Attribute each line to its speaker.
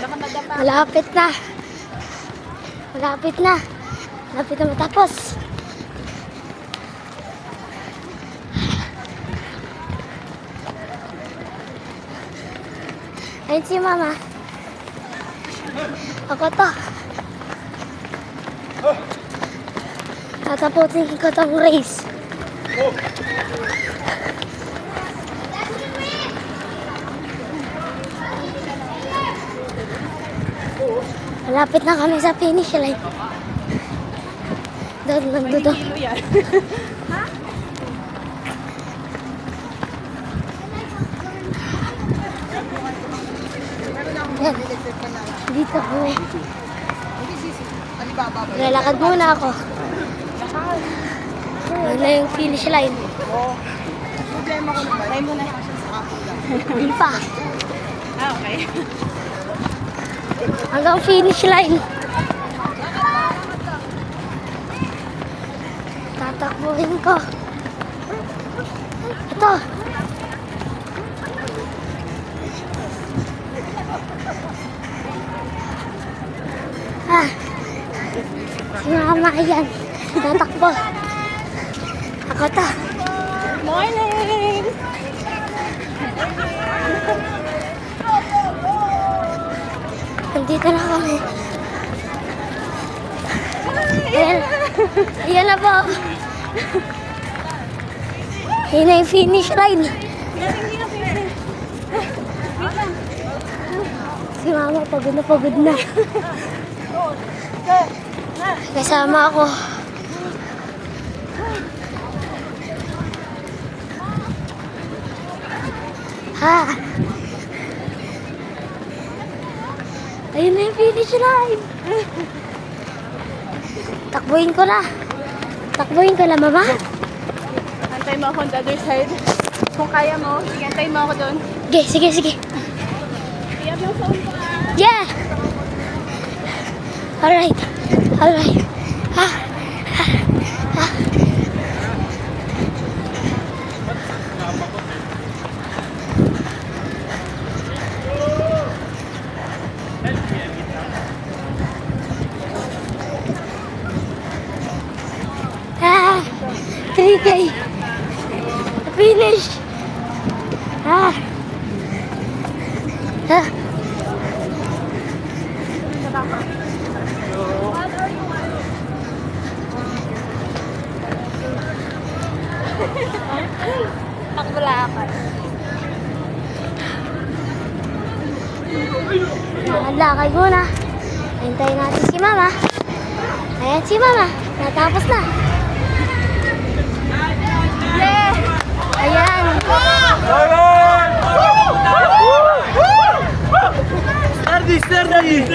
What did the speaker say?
Speaker 1: Malapit na. Malapit na. Malapit na matapos. Ayun si Mama. Ako to. Tatapusin ko tong race. Malapit na kami sa finish line. Doon lang doon. Yan. Dito po. Lalakad muna ako. Yan na yung finish line.
Speaker 2: Problema ko naman. Tayo muna yung sa kapila.
Speaker 1: Hindi pa.
Speaker 2: Okay.
Speaker 1: Hanggang finish line. Tatakbuhin ko. Ito. Si Mama yan. Tatakbo. Ako to.
Speaker 2: Morning!
Speaker 1: Nandito na kami. Ayan. Ayan na po. Ayan na yung finish line. Si Mama pagod na pagod na. Kasama ako. Ha. Ayun na yung finish line. Takbuhin ko na. Takbuhin ko na, Mama.
Speaker 2: Antay mo ako on the other side. Kung kaya mo, sige, antay mo ako doon.
Speaker 1: Sige, sige.
Speaker 2: Iyab lang sa ulo.
Speaker 1: Yeah! Alright. Alright. Ha. Ha. Ah, 3K. Finish. Ah. Ah.
Speaker 2: Pakbulakan.
Speaker 1: Lakay muna. Hintayin natin si Mama. Ayan si Mama. Natapos na. Ayan.
Speaker 3: Sturdy!